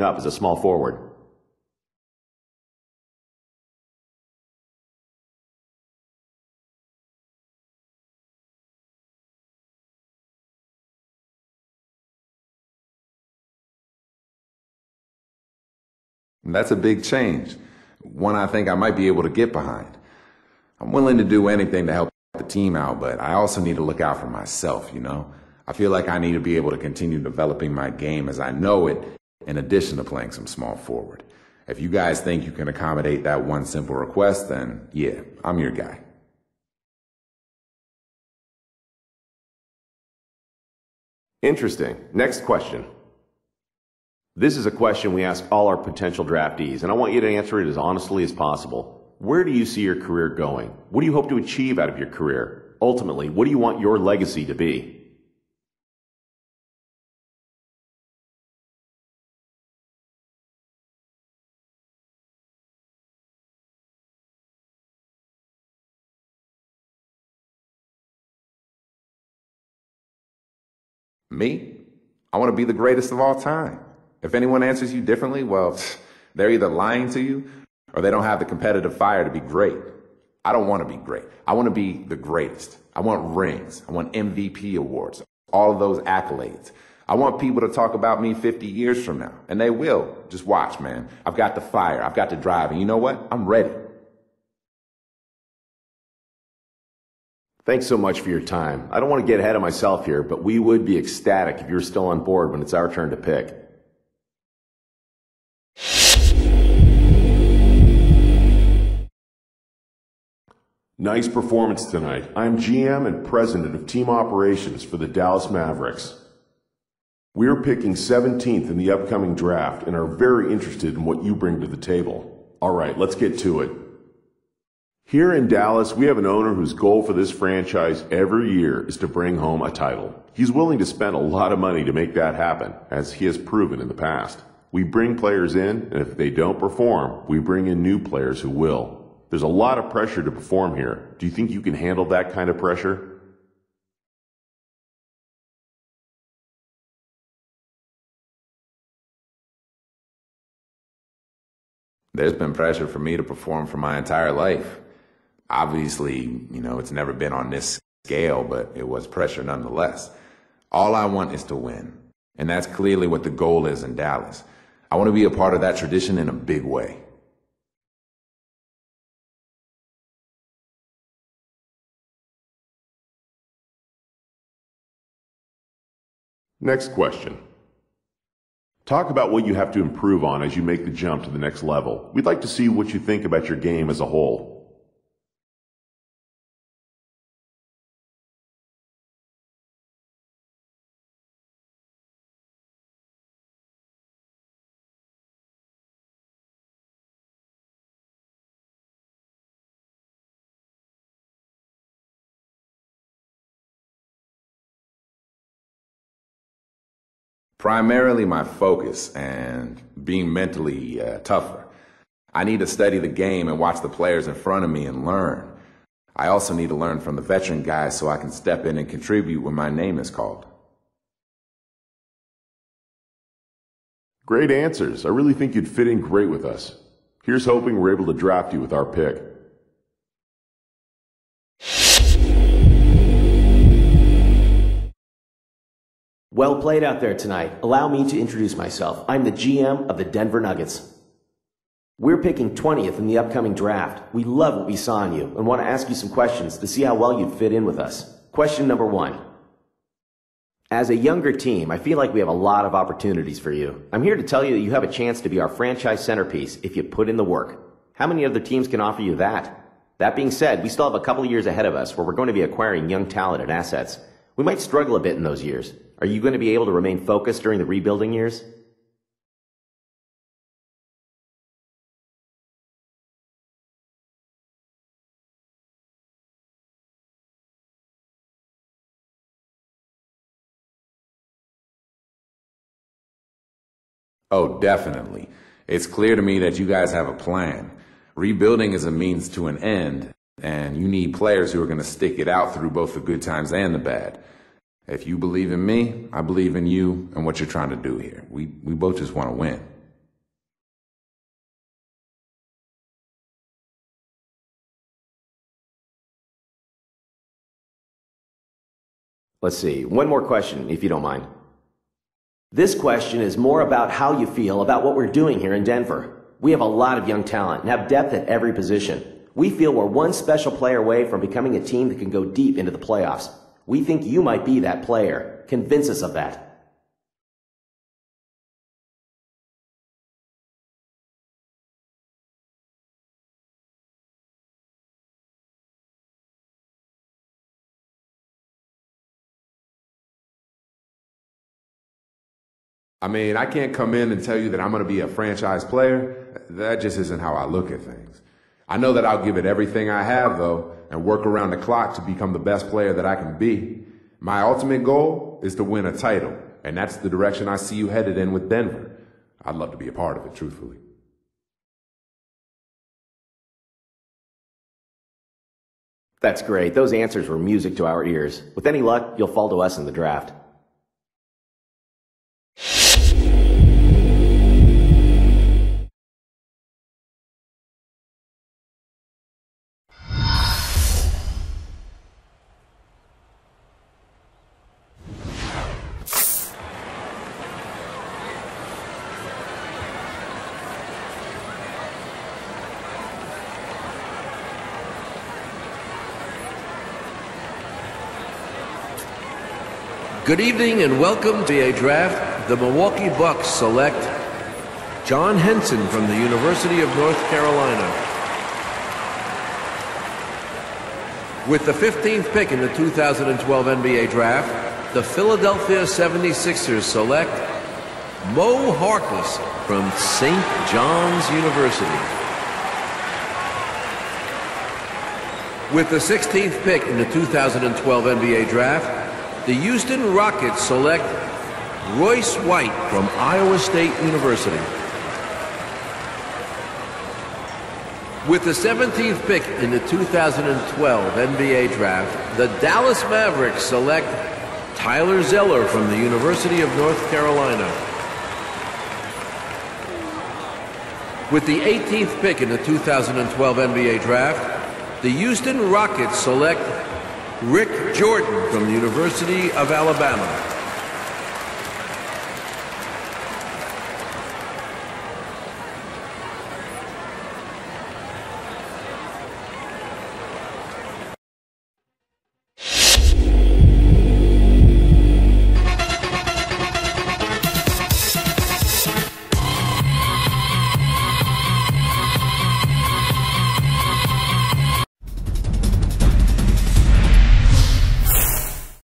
up as a small forward? That's a big change, one I think I might be able to get behind. I'm willing to do anything to help the team out, but I also need to look out for myself, you know? I feel like I need to be able to continue developing my game as I know it, in addition to playing some small forward. If you guys think you can accommodate that one simple request, then yeah, I'm your guy. Interesting. Next question. This is a question we ask all our potential draftees, and I want you to answer it as honestly as possible. Where do you see your career going? What do you hope to achieve out of your career? Ultimately, what do you want your legacy to be? Me? I want to be the greatest of all time. If anyone answers you differently, well, they're either lying to you or they don't have the competitive fire to be great. I don't want to be great. I want to be the greatest. I want rings. I want MVP awards. All of those accolades. I want people to talk about me 50 years from now. And they will. Just watch, man. I've got the fire. I've got the drive. And you know what? I'm ready. Thanks so much for your time. I don't want to get ahead of myself here, but we would be ecstatic if you're still on board when it's our turn to pick. Nice performance tonight. I'm GM and President of Team Operations for the Dallas Mavericks. We're picking 17th in the upcoming draft and are very interested in what you bring to the table. All right, let's get to it. Here in Dallas, we have an owner whose goal for this franchise every year is to bring home a title. He's willing to spend a lot of money to make that happen, as he has proven in the past. We bring players in, and if they don't perform, we bring in new players who will. There's a lot of pressure to perform here. Do you think you can handle that kind of pressure? There's been pressure for me to perform for my entire life. Obviously, you know, it's never been on this scale, but it was pressure nonetheless. All I want is to win. And that's clearly what the goal is in Dallas. I want to be a part of that tradition in a big way. Next question. Talk about what you have to improve on as you make the jump to the next level. We'd like to see what you think about your game as a whole. Primarily my focus and being mentally tougher. I need to study the game and watch the players in front of me and learn. I also need to learn from the veteran guys so I can step in and contribute when my name is called. Great answers. I really think you'd fit in great with us. Here's hoping we're able to draft you with our pick. Well played out there tonight. Allow me to introduce myself. I'm the GM of the Denver Nuggets. We're picking 20th in the upcoming draft. We love what we saw in you and want to ask you some questions to see how well you'd fit in with us. Question number 1. As a younger team, I feel like we have a lot of opportunities for you. I'm here to tell you that you have a chance to be our franchise centerpiece if you put in the work. How many other teams can offer you that? That being said, we still have a couple of years ahead of us where we're going to be acquiring young talent and assets. We might struggle a bit in those years. Are you going to be able to remain focused during the rebuilding years? Oh, definitely. It's clear to me that you guys have a plan. Rebuilding is a means to an end, and you need players who are going to stick it out through both the good times and the bad. If you believe in me, I believe in you and what you're trying to do here. We both just want to win. Let's see, one more question, if you don't mind. This question is more about how you feel about what we're doing here in Denver. We have a lot of young talent and have depth at every position. We feel we're one special player away from becoming a team that can go deep into the playoffs. We think you might be that player. Convince us of that. I mean, I can't come in and tell you that I'm going to be a franchise player. That just isn't how I look at things. I know that I'll give it everything I have, though, and work around the clock to become the best player that I can be. My ultimate goal is to win a title, and that's the direction I see you headed in with Denver. I'd love to be a part of it, truthfully. That's great. Those answers were music to our ears. With any luck, you'll fall to us in the draft. Good evening and welcome to a draft. The Milwaukee Bucks select John Henson from the University of North Carolina. With the 15th pick in the 2012 NBA Draft, the Philadelphia 76ers select Mo Harkless from St. John's University. With the 16th pick in the 2012 NBA Draft, the Houston Rockets select Royce White from Iowa State University. With the 17th pick in the 2012 NBA Draft, the Dallas Mavericks select Tyler Zeller from the University of North Carolina. With the 18th pick in the 2012 NBA Draft, the Houston Rockets select Rick Jordan from the University of Alabama.